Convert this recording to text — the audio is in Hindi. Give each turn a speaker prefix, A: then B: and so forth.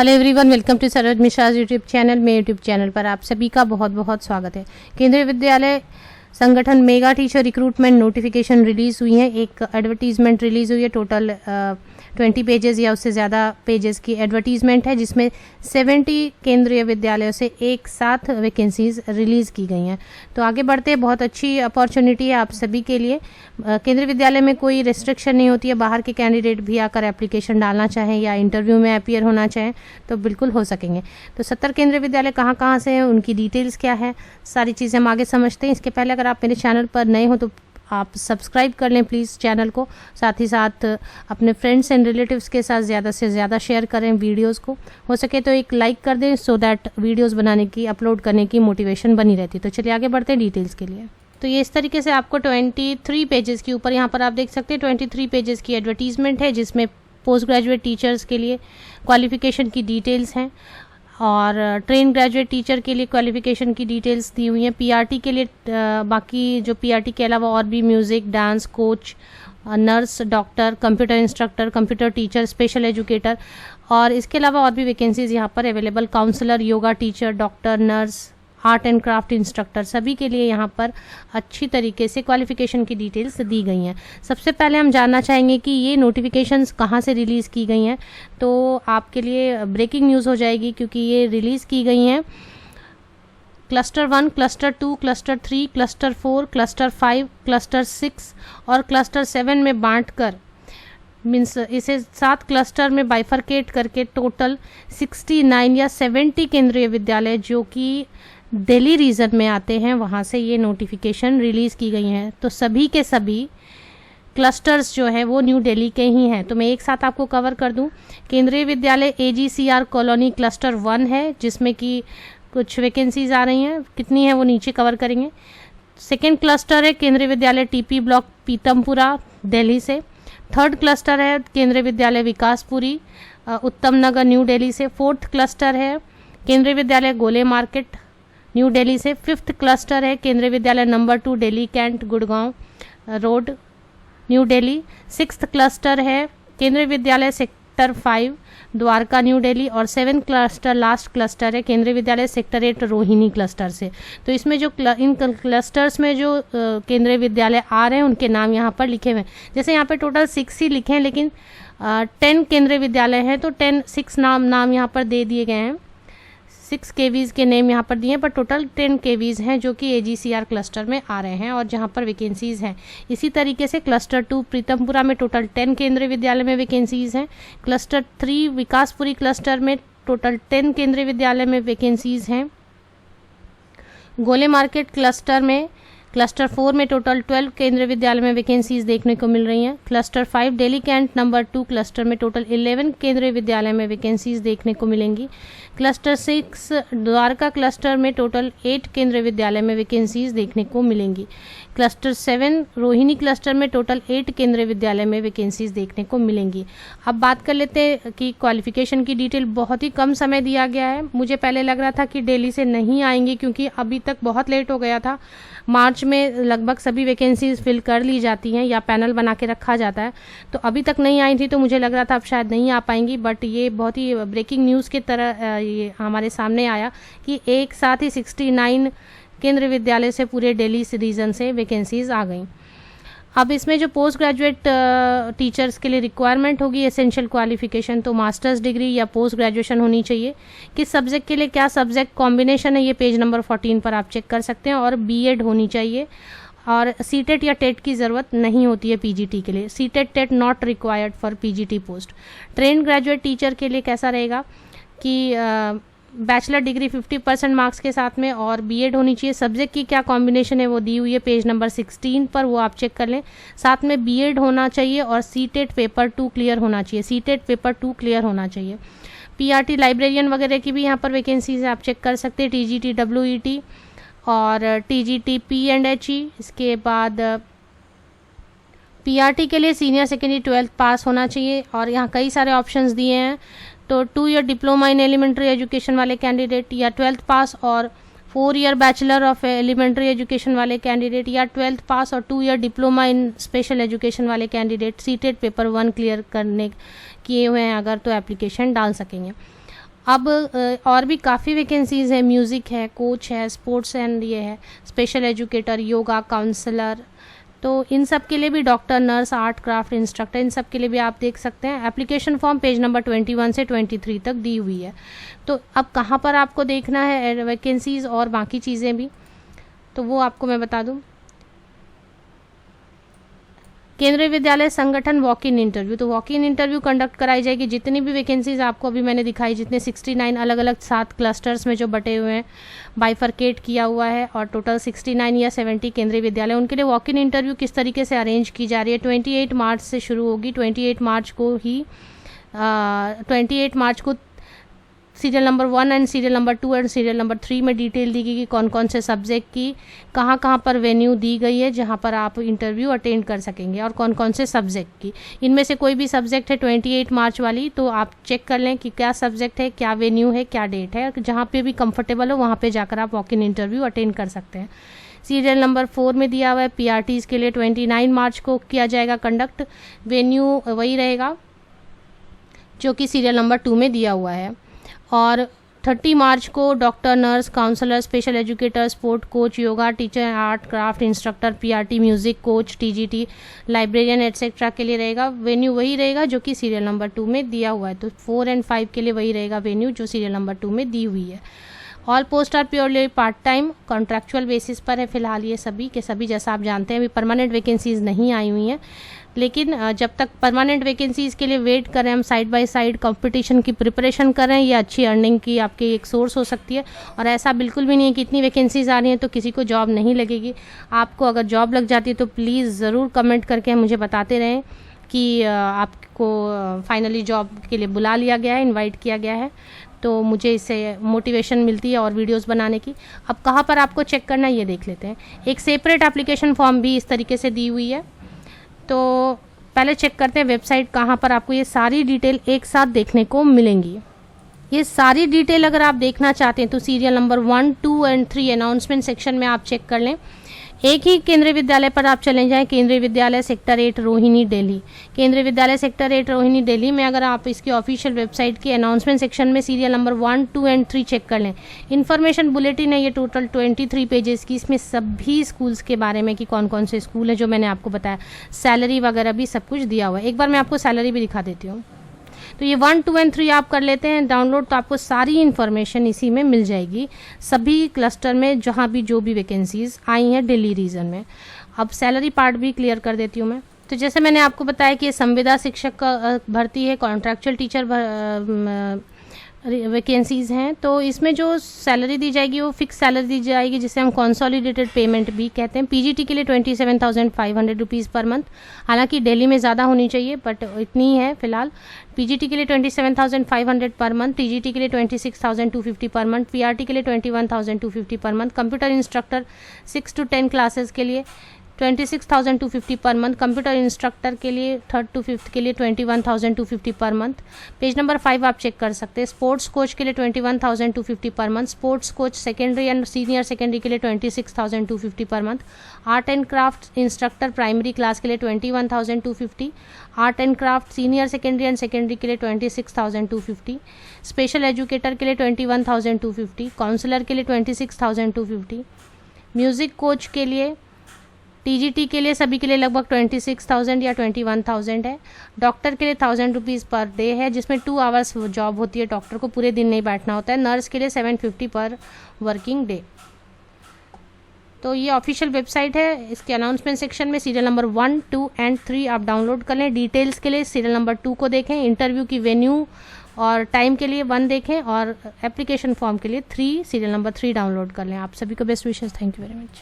A: Hello everyone, welcome to Saroj Mishra's YouTube channel. मेरे यूट्यूब चैनल पर आप सभी का बहुत बहुत स्वागत है। केंद्रीय विद्यालय संगठन mega teacher recruitment notification release हुई है। एक एडवर्टीजमेंट रिलीज हुई है। टोटल 20 पेजेस या उससे ज़्यादा पेजेस की एडवर्टीजमेंट है, जिसमें 70 केंद्रीय विद्यालयों से एक साथ वैकेंसीज रिलीज़ की गई हैं। तो आगे बढ़ते हैं, बहुत अच्छी अपॉर्चुनिटी है आप सभी के लिए। केंद्रीय विद्यालय में कोई रिस्ट्रिक्शन नहीं होती है। बाहर के कैंडिडेट भी आकर एप्लीकेशन डालना चाहें या इंटरव्यू में अपीयर होना चाहें तो बिल्कुल हो सकेंगे। तो 70 केंद्रीय विद्यालय कहाँ से हैं, उनकी डिटेल्स क्या है, सारी चीज़ें हम आगे समझते हैं। इसके पहले अगर आप मेरे चैनल पर नए हो तो आप सब्सक्राइब कर लें प्लीज़ चैनल को। साथ ही साथ अपने फ्रेंड्स एंड रिलेटिव्स के साथ ज़्यादा से ज़्यादा शेयर करें वीडियोस को। हो सके तो एक लाइक कर दें, सो दैट वीडियोस बनाने की, अपलोड करने की मोटिवेशन बनी रहती है। तो चलिए आगे बढ़ते हैं डिटेल्स के लिए। तो ये इस तरीके से आपको 23 पेजेस के ऊपर यहाँ पर आप देख सकते हैं 23 पेजेस की एडवर्टीजमेंट है, जिसमें पोस्ट ग्रेजुएट टीचर्स के लिए क्वालिफिकेशन की डिटेल्स हैं और ट्रेन ग्रेजुएट टीचर के लिए क्वालिफिकेशन की डिटेल्स दी हुई हैं। पीआरटी के लिए बाकी जो पीआरटी के अलावा और भी music, dance coach, nurse, doctor, computer instructor, computer teacher, special educator और इसके अलावा और भी वैकेंसीज यहाँ पर available. Counsellor, yoga teacher, doctor, nurse, art and craft instructor, सभी के लिए यहाँ पर अच्छी तरीके से क्वालिफिकेशन की डिटेल्स दी गई हैं। सबसे पहले हम जानना चाहेंगे कि ये नोटिफिकेशंस कहाँ से रिलीज़ की गई हैं। तो आपके लिए ब्रेकिंग न्यूज़ हो जाएगी, क्योंकि ये रिलीज़ की गई हैं cluster 1, cluster 2, cluster 3, cluster 4, cluster 5, cluster 6 और क्लस्टर 7 में बांटकर, मीन्स इसे 7 क्लस्टर में बाइफरकेट करके टोटल 69 या 70 केंद्रीय विद्यालय जो कि दिल्ली रीजन में आते हैं, वहाँ से ये नोटिफिकेशन रिलीज़ की गई हैं। तो सभी के सभी क्लस्टर्स जो है वो न्यू दिल्ली के ही हैं। तो मैं एक साथ आपको कवर कर दूं। केंद्रीय विद्यालय AGCR कॉलोनी क्लस्टर 1 है, जिसमें कि कुछ वैकेंसीज आ रही हैं, कितनी है वो नीचे कवर करेंगे। सेकेंड क्लस्टर है केंद्रीय विद्यालय TP ब्लॉक पीतमपुरा दिल्ली से। थर्ड क्लस्टर है केंद्रीय विद्यालय विकासपुरी उत्तम नगर न्यू दिल्ली से। फोर्थ क्लस्टर है केंद्रीय विद्यालय गोले मार्केट न्यू दिल्ली से। फिफ्थ क्लस्टर है Kendriya Vidyalaya number 2 Delhi cantt Gurgaon road new Delhi. Sixth cluster है केंद्रीय विद्यालय सेक्टर 5 द्वारका न्यू दिल्ली। और 7th क्लस्टर, लास्ट क्लस्टर है केंद्रीय विद्यालय सेक्टर 8 रोहिणी क्लस्टर से। तो इसमें जो इन क्लस्टर्स में जो केंद्रीय विद्यालय आ रहे हैं उनके नाम यहाँ पर लिखे हुए हैं। जैसे यहाँ पे टोटल 6 ही लिखे हैं, लेकिन 10 केंद्रीय विद्यालय हैं, तो 6 नाम यहाँ पर दे दिए गए हैं। 6 KVs के नेम यहाँ पर दिए हैं, पर टोटल 10 KVs हैं जो कि AGCR क्लस्टर में आ रहे हैं और जहाँ पर वैकेंसीज हैं। इसी तरीके से क्लस्टर 2 प्रीतमपुरा में टोटल 10 केंद्रीय विद्यालय में वैकेंसीज हैं। क्लस्टर 3 विकासपुरी क्लस्टर में टोटल 10 केंद्रीय विद्यालय में वैकेंसीज हैं। गोले मार्केट क्लस्टर में क्लस्टर 4 में टोटल 12 केंद्रीय विद्यालय में वैकेंसीज देखने को मिल रही हैं। Cluster 5 Delhi cantt number 2 cluster में टोटल 11 केंद्रीय विद्यालय में वैकेंसीज देखने को मिलेंगी। क्लस्टर 6 द्वारका क्लस्टर में टोटल 8 केंद्रीय विद्यालय में वैकेंसीज देखने को मिलेंगी। क्लस्टर 7 रोहिणी क्लस्टर में टोटल 8 केंद्रीय विद्यालय में वैकेंसीज देखने को मिलेंगी। अब बात कर लेते हैं कि क्वालिफिकेशन की डिटेल। बहुत ही कम समय दिया गया है। मुझे पहले लग रहा था कि दिल्ली से नहीं आएंगे, क्योंकि अभी तक बहुत लेट हो गया था। मार्च में लगभग सभी वैकेंसीज फिल कर ली जाती हैं या पैनल बना के रखा जाता है, तो अभी तक नहीं आई थी, तो मुझे लग रहा था अब शायद नहीं आ पाएंगी। बट ये बहुत ही ब्रेकिंग न्यूज़ की तरह ये हमारे सामने आया कि एक साथ ही 69 केंद्रीय विद्यालय से पूरे दिल्ली रीजन से वैकेंसीज आ गई। अब इसमें जो पोस्ट ग्रेजुएट टीचर्स के लिए रिक्वायरमेंट होगी एसेंशियल क्वालिफिकेशन, तो मास्टर्स डिग्री या पोस्ट ग्रेजुएशन होनी चाहिए। किस सब्जेक्ट के लिए क्या सब्जेक्ट कॉम्बिनेशन है, ये पेज नंबर 14 पर आप चेक कर सकते हैं। और BEd होनी चाहिए और CTET या टेट की ज़रूरत नहीं होती है PGT के लिए। CTET TET not required for PGT post. Train graduate teacher के लिए कैसा रहेगा कि बैचलर डिग्री 50% मार्क्स के साथ में और BEd होनी चाहिए। सब्जेक्ट की क्या कॉम्बिनेशन है वो दी हुई है पेज नंबर 16 पर, वो आप चेक कर लें। साथ में BEd होना चाहिए और CTET पेपर 2 क्लियर होना चाहिए। CTET पेपर 2 क्लियर होना चाहिए। PRT लाइब्रेरियन वगैरह की भी यहाँ पर वैकेंसीज आप चेक कर सकते हैं। TGT WET और TGT P&HE। इसके बाद PRT के लिए सीनियर सेकेंडरी 12th पास होना चाहिए और यहाँ कई सारे ऑप्शंस दिए हैं। तो 2 year diploma in elementary education वाले कैंडिडेट या 12th पास और 4 year bachelor of elementary education वाले कैंडिडेट या 12th पास और 2 year diploma in special education वाले कैंडिडेट CTET पेपर 1 क्लियर करने किए हुए हैं अगर, तो एप्लीकेशन डाल सकेंगे। अब और भी काफ़ी वैकेंसीज़ है, म्यूज़िक है, कोच है, स्पोर्ट्स एंड ये है, स्पेशल एजुकेटर, योगा काउंसलर, तो इन सब के लिए भी doctor, nurse, art craft instructor, इन सब के लिए भी आप देख सकते हैं। एप्लीकेशन फॉर्म पेज नंबर 21 से 23 तक दी हुई है। तो अब कहाँ पर आपको देखना है वैकेंसीज़ और बाकी चीज़ें भी, तो वो आपको मैं बता दूँ। केंद्रीय विद्यालय संगठन वॉक इन इंटरव्यू, तो वॉक इन इंटरव्यू कंडक्ट कराई जाएगी। जितनी भी वैकेंसीज आपको अभी मैंने दिखाई, जितने 69 अलग अलग 7 क्लस्टर्स में जो बटे हुए हैं, बाइफरकेट किया हुआ है, और टोटल 69 या 70 केंद्रीय विद्यालय, उनके लिए वॉक इन इंटरव्यू किस तरीके से अरेंज की जा रही है। 28 मार्च से शुरू होगी। 28 मार्च को serial number 1 and serial number 2 and serial number 3 में डिटेल दी गई कि कौन कौन से सब्जेक्ट की कहाँ कहाँ पर वेन्यू दी गई है जहाँ पर आप इंटरव्यू अटेंड कर सकेंगे, और कौन कौन से सब्जेक्ट की। इनमें से कोई भी सब्जेक्ट है 28 मार्च वाली, तो आप चेक कर लें कि क्या सब्जेक्ट है, क्या वेन्यू है, क्या डेट है। जहाँ पे भी कंफर्टेबल हो वहाँ पे जाकर आप वॉक इन इंटरव्यू अटेंड कर सकते हैं। सीरियल नंबर 4 में दिया हुआ है PRTs के लिए 29 मार्च को किया जाएगा कंडक्ट। वेन्यू वही रहेगा जो कि सीरियल नंबर 2 में दिया हुआ है। और 30 मार्च को doctor, nurse, counsellor, special educator, sport coach, yoga teacher, art craft instructor, PRT, music coach, TGT, librarian etcetera के लिए रहेगा। वेन्यू वही रहेगा जो कि सीरियल नंबर 2 में दिया हुआ है। तो 4 और 5 के लिए वही रहेगा वेन्यू जो सीरियल नंबर 2 में दी हुई है। All post are purely part time, contractual basis पर है फिलहाल ये सभी के सभी। जैसा आप जानते हैं अभी परमानेंट वैकेंसीज नहीं आई हुई हैं, लेकिन जब तक परमानेंट वैकेंसीज के लिए वेट कर रहे हैं, हम साइड बाय साइड कंपटीशन की प्रिपरेशन कर रहे हैं, ये अच्छी अर्निंग की आपकी एक सोर्स हो सकती है। और ऐसा बिल्कुल भी नहीं है कि इतनी वैकेंसीज आ रही हैं तो किसी को जॉब नहीं लगेगी। आपको अगर जॉब लग जाती है तो प्लीज़ ज़रूर कमेंट करके मुझे बताते रहें कि आपको फाइनली जॉब के लिए बुला लिया गया है, इनवाइट किया गया है, तो मुझे इससे मोटिवेशन मिलती है और वीडियोस बनाने की। अब कहाँ पर आपको चेक करना है ये देख लेते हैं। एक सेपरेट एप्लीकेशन फॉर्म भी इस तरीके से दी हुई है, तो पहले चेक करते हैं वेबसाइट कहाँ पर आपको ये सारी डिटेल एक साथ देखने को मिलेंगी। ये सारी डिटेल अगर आप देखना चाहते हैं तो serial number 1, 2 and 3 announcement section में आप चेक कर लें। एक ही केंद्रीय विद्यालय पर आप चले जाएं, केंद्रीय विद्यालय सेक्टर 8 रोहिणी दिल्ली। केंद्रीय विद्यालय सेक्टर 8 रोहिणी दिल्ली में अगर आप इसकी ऑफिशियल वेबसाइट के अनाउंसमेंट सेक्शन में सीरियल नंबर 1, 2 एंड 3 चेक कर लें। इन्फॉर्मेशन बुलेटिन है ये टोटल 23 पेजेस की। इसमें सभी स्कूल्स के बारे में कि कौन कौन से स्कूल है जो मैंने आपको बताया, सैलरी वगैरह भी सब कुछ दिया हुआ है। एक बार मैं आपको सैलरी भी दिखा देती हूँ। तो ये 1, 2 एंड 3 आप कर लेते हैं डाउनलोड, तो आपको सारी इन्फॉर्मेशन इसी में मिल जाएगी, सभी क्लस्टर में जहाँ भी जो भी वैकेंसीज आई हैं दिल्ली रीजन में। अब सैलरी पार्ट भी क्लियर कर देती हूँ मैं। तो जैसे मैंने आपको बताया कि ये संविदा शिक्षक का भर्ती है, कॉन्ट्रैक्चुअल टीचर वैकेंसीज़ हैं, तो इसमें जो सैलरी दी जाएगी वो फिक्स सैलरी दी जाएगी जिसे हम कंसोलिडेटेड पेमेंट भी कहते हैं। PGT के लिए 27,500 रुपीज़ पर मंथ, हालांकि दिल्ली में ज़्यादा होनी चाहिए बट इतनी ही है फिलहाल। PGT के लिए 27,500 पर मंथ, TGT के लिए 26,250 पर मंथ, PRT के लिए 21,250 per month, computer instructor 6 to 10 classes के लिए 26,250 पर मंथ, कंप्यूटर इंस्ट्रक्टर के लिए 3rd to 5th के लिए 21,250 पर मंथ। पेज नंबर 5 आप चेक कर सकते हैं। स्पोर्ट्स कोच के लिए 21,250 per month, sports coach secondary and senior secondary के लिए 26,250 per month, art and craft instructor primary class के लिए 21,250, art and craft senior secondary and secondary के लिए 26,250, स्पेशल एजुकेटर के लिए 21,250, काउंसलर के लिए 26,250, म्यूज़िक कोच के लिए TGT के लिए सभी के लिए लगभग 26,000 या 21,000 है। डॉक्टर के लिए 1,000 रुपीज़ पर डे है जिसमें 2 आवर्स जॉब होती है, डॉक्टर को पूरे दिन नहीं बैठना होता है। नर्स के लिए 750 पर वर्किंग डे। तो ये ऑफिशियल वेबसाइट है। इसके अनाउंसमेंट सेक्शन में सीरियल नंबर 1, 2 एंड 3 आप डाउनलोड कर लें। डिटेल्स के लिए सीरियल नंबर 2 को देखें, इंटरव्यू की वेन्यू और टाइम के लिए 1 देखें, और एप्लीकेशन फॉर्म के लिए 3 सीरियल नंबर 3 डाउनलोड कर लें। आप सभी को best wishes. Thank you very much.